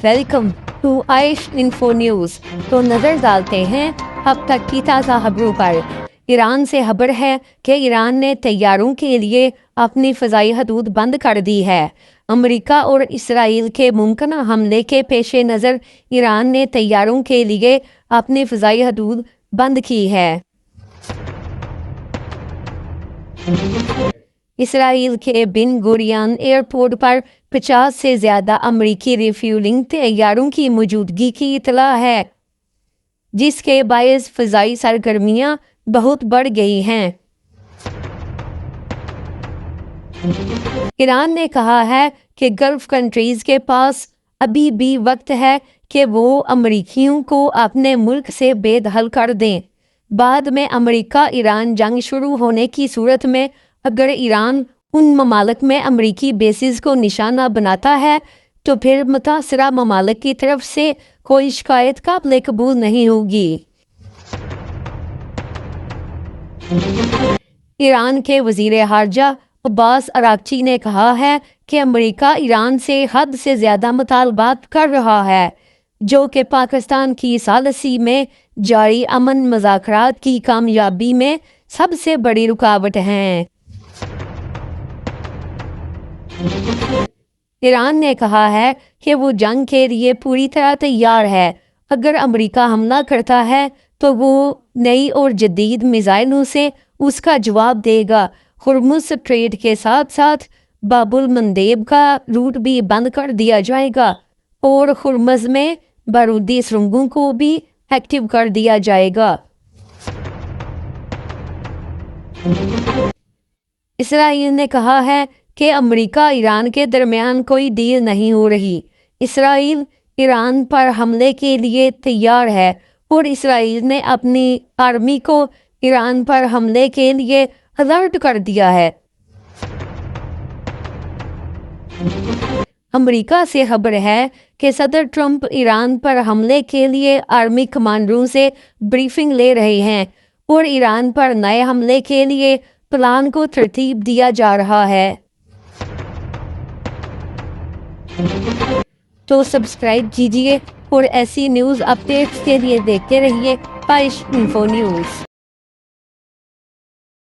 Welcome to Aish info news. تو نظر ڈالتے ہیں اب تک کی تازہ خبروں پر۔ ایران سے خبر ہے کہ ایران نے طیاروں کے لیے اپنی فضائی حدود بند کر دی ہے۔ امریکہ اور اسرائیل کے ممکنہ حملے کے پیش نظر ایران نے طیاروں کے لیے اپنی فضائی حدود بند کی ہے۔ اسرائیل کے بن گوریون ایئرپورٹ پر 50 سے زیادہ امریکی ریفیولنگ طیاروں کی موجودگی کی اطلاع ہے، جس کے باعث فضائی سرگرمیاں بہت بڑھ گئی ہیں۔ ایران نے کہا ہے کہ گلف کنٹریز کے پاس ابھی بھی وقت ہے کہ وہ امریکیوں کو اپنے ملک سے بے دخل کر دیں۔ بعد میں امریکہ ایران جنگ شروع ہونے کی صورت میں اگر ایران ان ممالک میں امریکی بیسز کو نشانہ بناتا ہے تو پھر متاثرہ ممالک کی طرف سے کوئی شکایت قابل قبول نہیں ہوگی۔ ایران کے وزیر خارجہ عباس اراغچی نے کہا ہے کہ امریکہ ایران سے حد سے زیادہ مطالبات کر رہا ہے، جو کہ پاکستان کی ثالثی میں جاری امن مذاکرات کی کامیابی میں سب سے بڑی رکاوٹ ہیں۔ ایران نے کہا ہے کہ وہ جنگ کے لیے پوری طرح تیار ہے۔ اگر امریکہ حملہ کرتا ہے تو وہ نئی اور جدید میزائلوں سے اس کا جواب دے گا۔ ہرمز اسٹریٹ کے ساتھ ساتھ باب المندیب کا روٹ بھی بند کر دیا جائے گا اور ہرمز میں بارودی سرنگوں کو بھی ایکٹیو کر دیا جائے گا۔ اسرائیل نے کہا ہے کہ امریکہ ایران کے درمیان کوئی ڈیل نہیں ہو رہی۔ اسرائیل ایران پر حملے کے لیے تیار ہے اور اسرائیل نے اپنی آرمی کو ایران پر حملے کے لیے الرٹ کر دیا ہے۔ امریکہ سے خبر ہے کہ صدر ٹرمپ ایران پر حملے کے لیے آرمی کمانڈروں سے بریفنگ لے رہے ہیں اور ایران پر نئے حملے کے لیے پلان کو ترتیب دیا جا رہا ہے۔ تو سبسکرائب کیجئے اور ایسی نیوز اپڈیٹس کے لیے دیکھتے رہیے عائش انفو نیوز۔